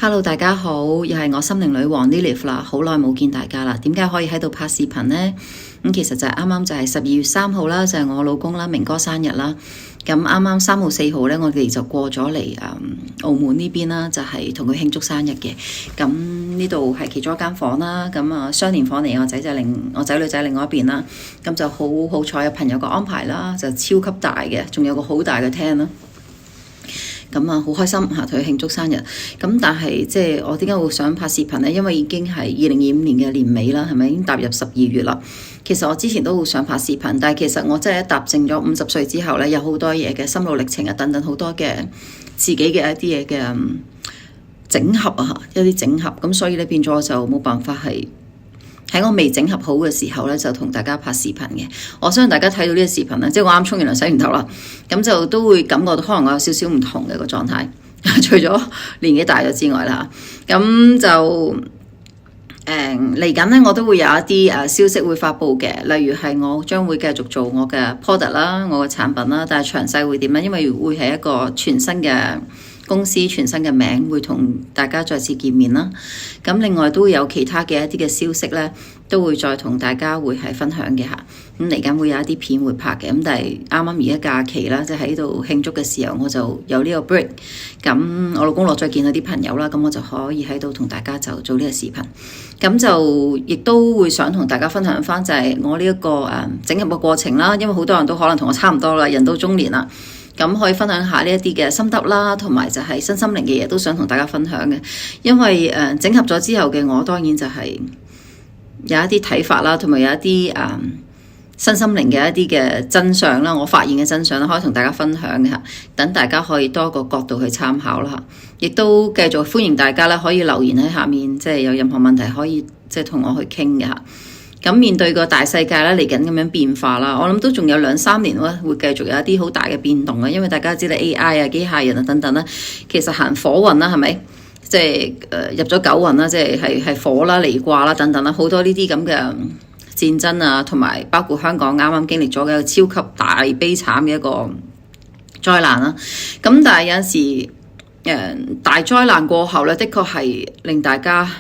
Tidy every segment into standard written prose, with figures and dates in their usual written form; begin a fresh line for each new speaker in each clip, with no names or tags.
Hello，大家好，又係我心靈女王 Lilith 啦，好耐冇見大家啦。點解可以喺度拍視頻呢？其實就係啱啱就係12月3號啦，就係我老公啦明哥生日啦。咁啱啱3號4號咧，我哋就過咗嚟澳門呢邊啦，就係同佢慶祝生日嘅。咁呢度係其中一間房啦，咁雙連房嚟，我仔女仔另外一邊啦。咁就好彩有朋友個安排啦，就超級大嘅，仲有個好大嘅廳啦。咁好開心嚇，同佢慶祝生日。咁但係即係我點解會想拍視頻呢？因為已經係2025年嘅年尾啦，係咪已經踏入12月啦？其實我之前都好想拍視頻，但係其實我真係一踏正咗50歲之後呢，有好多嘢嘅心路歷程啊，等等好多嘅自己嘅一啲嘢嘅整合啊，一啲整合。咁所以咧變咗就冇辦法係喺我未整合好嘅時候咧，就同大家拍視頻嘅。我相信大家睇到呢個視頻咧，即係我啱沖完涼洗完頭啦，咁就都會感覺到可能我有少少唔同嘅個狀態，除咗年紀大咗之外啦。咁就嚟緊咧，我都會有一啲消息會發布嘅，例如係我將會繼續做我嘅 product 啦，我嘅產品啦，但係詳細會點咧？因為會係一個全新嘅公司，全新嘅名，會同大家再次見面啦。咁另外都會有其他嘅一啲嘅消息咧，都會再同大家會係分享嘅嚇。咁嚟緊會有一啲片會拍嘅。咁但係啱啱而家假期啦，即係喺度慶祝嘅時候，我就有呢個 break。咁我老公落咗見到啲朋友啦，咁我就可以喺度同大家就做呢個視頻。咁就亦都會想同大家分享翻就係我呢一個整合嘅過程啦。因為好多人都可能同我差唔多啦，人到中年啦。咁可以分享下呢一啲嘅心得啦，同埋就係身心靈嘅嘢都想同大家分享嘅。因為整合咗之後嘅我，當然就係有一啲睇法啦，同埋有一啲身心靈嘅一啲嘅真相啦，我發現嘅真相啦，可以同大家分享嘅嚇。等大家可以多個角度去參考啦嚇。亦都繼續歡迎大家咧，可以留言喺下面，即係有任何問題可以即係同我去傾嘅嚇。咁面對個大世界咧嚟緊咁樣變化啦，我諗都仲有2-3年咧，會繼續有一啲好大嘅變動嘅，因為大家知道 AI 啊、機械人啊等等啦，其實行火運啦，係咪？即係入咗九運啦，即係火啦、離卦啦等等啦，好多呢啲咁嘅戰爭啊，同埋包括香港啱啱經歷咗嘅超級大悲慘嘅一個災難啦。咁但係有陣時大災難過後咧，的確係令大家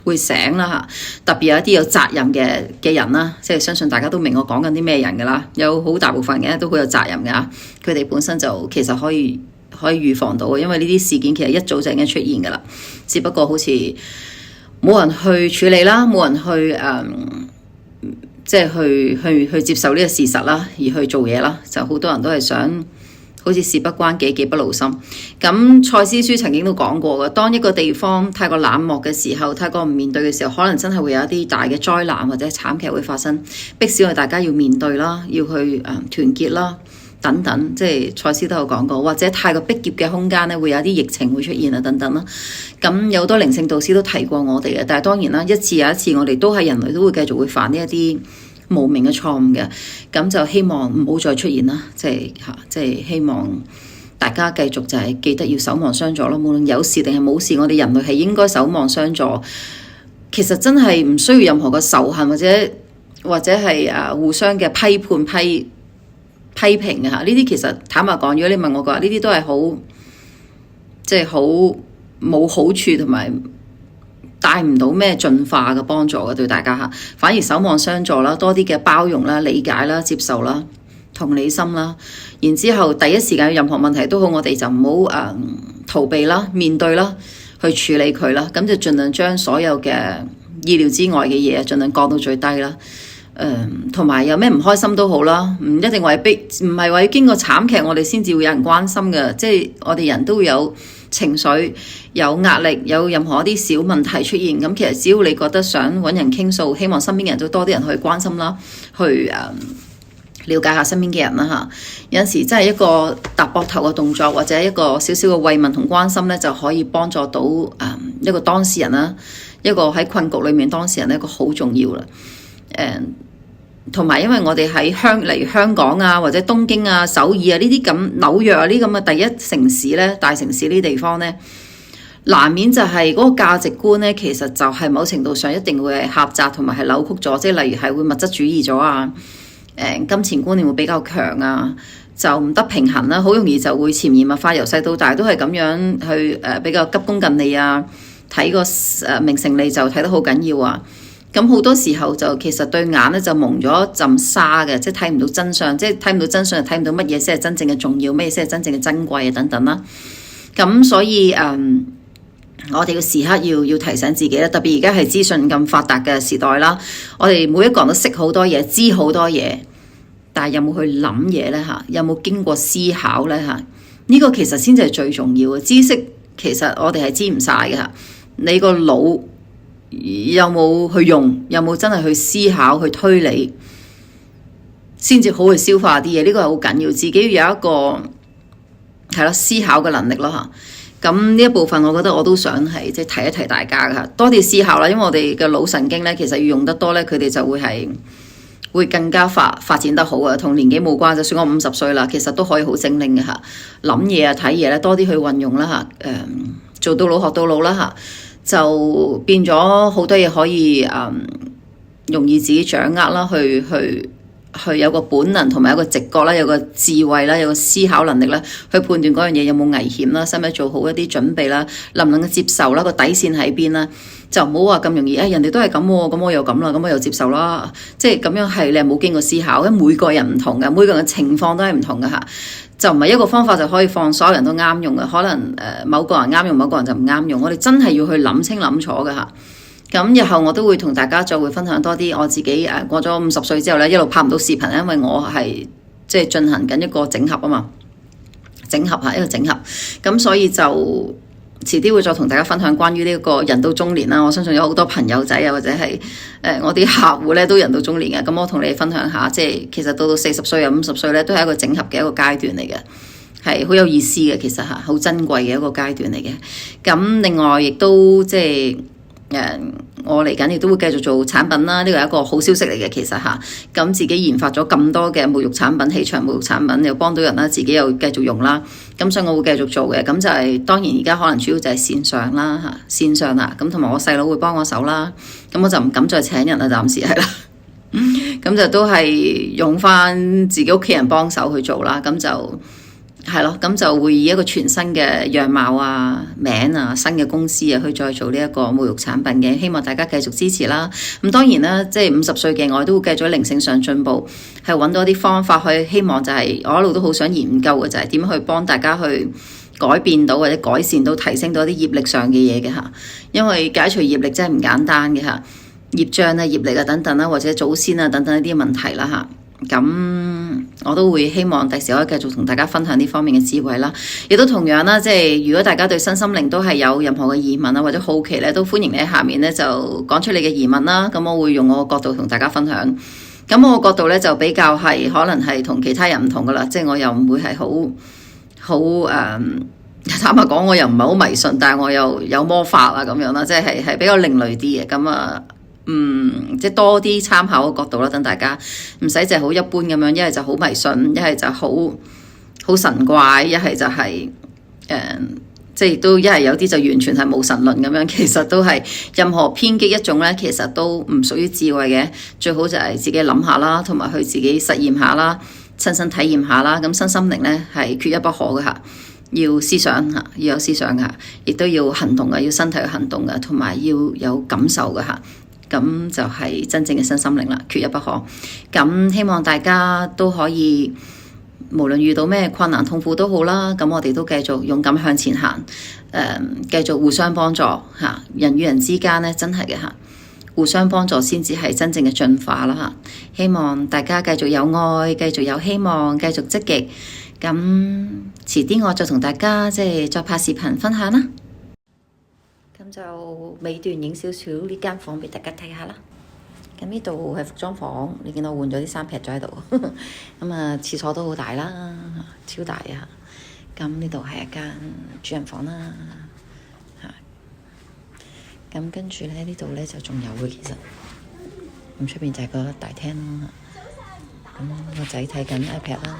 會醒啦嚇，特別有一啲有責任嘅人啦，即係相信大家都明我講緊啲咩人㗎啦。有好大部分嘅都好有責任㗎，佢哋本身就其實可以預防到嘅，因為呢啲事件其實一早就已經出現㗎啦，只不過好似冇人去處理啦，冇人去即係去接受呢個事實啦，而去做嘢啦，就好多人都係想好似事不關己，己不勞心。咁蔡思書曾經都講過嘅，當一個地方太過冷漠嘅時候，太過唔面對嘅時候，可能真係會有一啲大嘅災難或者慘劇會發生，迫使我哋大家要面對啦，要去團結啦等等。即係蔡思都有講過，或者太過逼仄嘅空間咧，會有啲疫情會出現啊等等啦。咁有好多靈性導師都提過我哋嘅，但係當然啦，一次又一次，我哋都係人類，都會繼續會犯呢一啲無名嘅錯誤嘅。咁就希望唔好再出現啦，即係希望大家繼續就係記得要守望相助咯。無論有事定係冇事，我哋人類係應該守望相助。其實真係唔需要任何嘅仇恨或者係互相嘅批判批評嘅嚇。呢啲其實坦白講，如果你問我嘅話，呢啲都係好即係好冇好處，同埋帶唔到咩進化嘅幫助嘅對大家嚇。反而守望相助啦，多啲嘅包容啦、理解啦、接受啦、同理心啦。然之後第一時間有任何問題都好，我哋就唔好逃避啦，面對啦，去處理佢啦。咁就盡量將所有嘅意料之外嘅嘢盡量降到最低啦。同埋有咩唔開心都好啦，唔一定唔係話要經過慘劇我哋先至會有人關心嘅。即係我哋人都會有情緒、有壓力、有任何一啲小問題出現。咁其實只要你覺得想揾人傾訴，希望身邊嘅人都多啲人去關心啦，去了解下身邊嘅人啦嚇。有陣時真係一個搭膊頭嘅動作，或者一個少少嘅慰問同關心咧，就可以幫助到一個當事人啦，一個喺困局裏面當事人咧，一個好重要啦。同埋因為我哋喺例如香港啊，或者東京啊、首爾啊呢啲咁，紐約啊呢啲咁嘅第一城市咧、大城市呢啲地方咧，難免就係嗰個價值觀咧，其實就係某程度上一定會係狹窄同埋係扭曲咗。即係例如係會物質主義咗啊，金錢觀念會比較強啊，就唔得平衡啦，好容易就會潛移默化，由細到大都係咁樣去比較急功近利啊，睇個名成利就睇得好緊要啊。咁好多時候就其實對眼咧就蒙咗一陣沙嘅，即係睇唔到真相，即係睇唔到真相，就睇唔到乜嘢先係真正嘅重要，咩先係真正嘅珍貴啊等等啦。咁所以我哋要時刻要提醒自己咧，特別而家係資訊咁發達嘅時代啦，我哋每一個人都識好多嘢，知好多嘢。但係有冇去諗嘢呢？嚇？有冇經過思考呢？嚇？呢個其實先至係最重要嘅知識。其實我哋係知唔晒嘅嚇。你個腦有冇去用？有冇真係去思考、去推理，先至好去消化啲嘢？呢個係好緊要，自己要有一個係咯思考嘅能力咯嚇。咁呢一部分，我覺得我都想係即係提一提大家嘅，多啲思考啦。因為我哋嘅腦神經呢，其實要用得多呢，佢哋就會更加發展得好啊，同年紀冇關。就算我50歲啦，其實都可以好精靈嘅嚇，諗嘢啊、睇嘢咧，多啲去運用啦嚇。做到老學到老啦嚇，就變咗好多嘢可以容易自己掌握啦，去有個本能同埋有個直覺啦，有個智慧啦，有個思考能力啦，去判斷嗰樣嘢有冇危險啦，使唔使做好一啲準備啦，能唔能夠接受啦，個底線喺邊啦。就唔好話咁容易，人哋都係咁喎，咁我又咁啦，咁我又接受啦，即係咁樣係你係冇經過思考，因為每個人唔同嘅，每個人嘅情況都係唔同嘅嚇，就唔係一個方法就可以放所有人都啱用嘅，可能某個人啱用，某個人就唔啱用，我哋真係要去諗清諗楚嘅嚇。咁日後我都會同大家再會分享多啲我自己過咗50歲之後咧，一路拍唔到視頻，因為我係即係進行緊一個整合啊嘛，整合嚇一個整合，咁所以就。遲啲會再同大家分享關於呢個人到中年啦，我相信有好多朋友仔啊，或者係我啲客戶咧都人到中年嘅，咁我同你哋分享下，即係其實到40歲啊50歲咧都係一個整合嘅一個階段嚟嘅，係好有意思嘅，其實嚇好珍貴嘅一個階段嚟嘅。咁另外亦都即係我嚟緊亦都會繼續做產品啦，呢個係一個好消息嚟嘅，其實嚇。咁自己研發咗咁多嘅沐浴產品、氣場沐浴產品，又幫到人啦，自己又繼續用啦。咁所以我會繼續做嘅。咁就係當然而家可能主要就係線上啦嚇，線上啦。咁同埋我細佬會幫我手啦。咁我就唔敢再請人啦，暫時係啦。咁就都係用翻自己屋企人幫手去做啦。咁就。係咯，咁就會以一個全新嘅樣貌啊、名啊、新嘅公司啊，去再做呢一個沐浴產品嘅，希望大家繼續支持啦。咁當然啦，即係50歲嘅我都會繼續喺靈性上進步，係揾到啲方法去，希望就係我一路都好想研究嘅就係點樣去幫大家去改變到或者改善到、提升到啲業力上嘅嘢嘅嚇。因為解除業力真係唔簡單嘅嚇，業障啊、業力啊等等啦，或者祖先啊等等一啲問題啦嚇。咁我都會希望第時可以繼續同大家分享呢方面嘅智慧啦，亦都同樣啦，即係如果大家對身心靈都係有任何嘅疑問啊或者好奇咧，都歡迎你喺下面咧就講出你嘅疑問啦。咁我會用我個角度同大家分享。咁我個角度咧就比較係可能係同其他人唔同噶啦，即係我又唔會係好坦白講，我又唔係好迷信，但係我又有魔法啊咁樣啦，即係比較另類啲嘅咁啊。即係多啲參考嘅角度啦，等大家唔使淨係好一般咁樣，一係就好迷信，一係就好神怪，一係就係即係都一係有啲就完全係冇神論咁樣。其實都係任何偏激一種咧，其實都唔屬於智慧嘅。最好就係自己諗下啦，同埋去自己實驗下啦，親身體驗下啦。咁身心靈咧係缺一不可嘅嚇，要思想嚇，要有思想嚇，亦都要行動嘅，要身體去行動嘅，同埋要有感受嘅嚇。咁就係真正嘅身心靈啦，缺一不可。咁希望大家都可以，無論遇到咩困難痛苦都好啦，咁我哋都繼續勇敢向前行，繼續互相幫助嚇。人與人之間咧，真係嘅嚇，互相幫助先至係真正嘅進化啦嚇。希望大家繼續有愛，繼續有希望，繼續積極。咁遲啲我再同大家即係再拍視頻分享啦。咁就尾段影少少呢間房俾大家睇下啦。咁呢度係服裝房，你見到我換咗啲衫劈咗喺度。咁啊，廁所都好大啦，超大啊！咁呢度係一間主人房啦。咁跟住咧，呢度咧就仲有嘅，其實咁出邊就係個大廳啦。咁個仔睇緊 iPad 啦。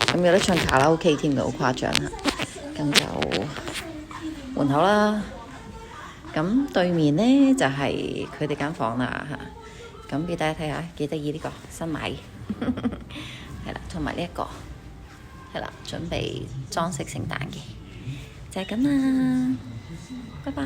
咁有得唱卡拉 OK 添嘅，好誇張啊！咁就門口啦。咁對面呢，就係佢哋間房啦嚇，咁俾大家睇下幾得意呢個新買，係啦，同埋呢一個係啦，準備裝飾聖誕嘅，就係咁啦，拜拜。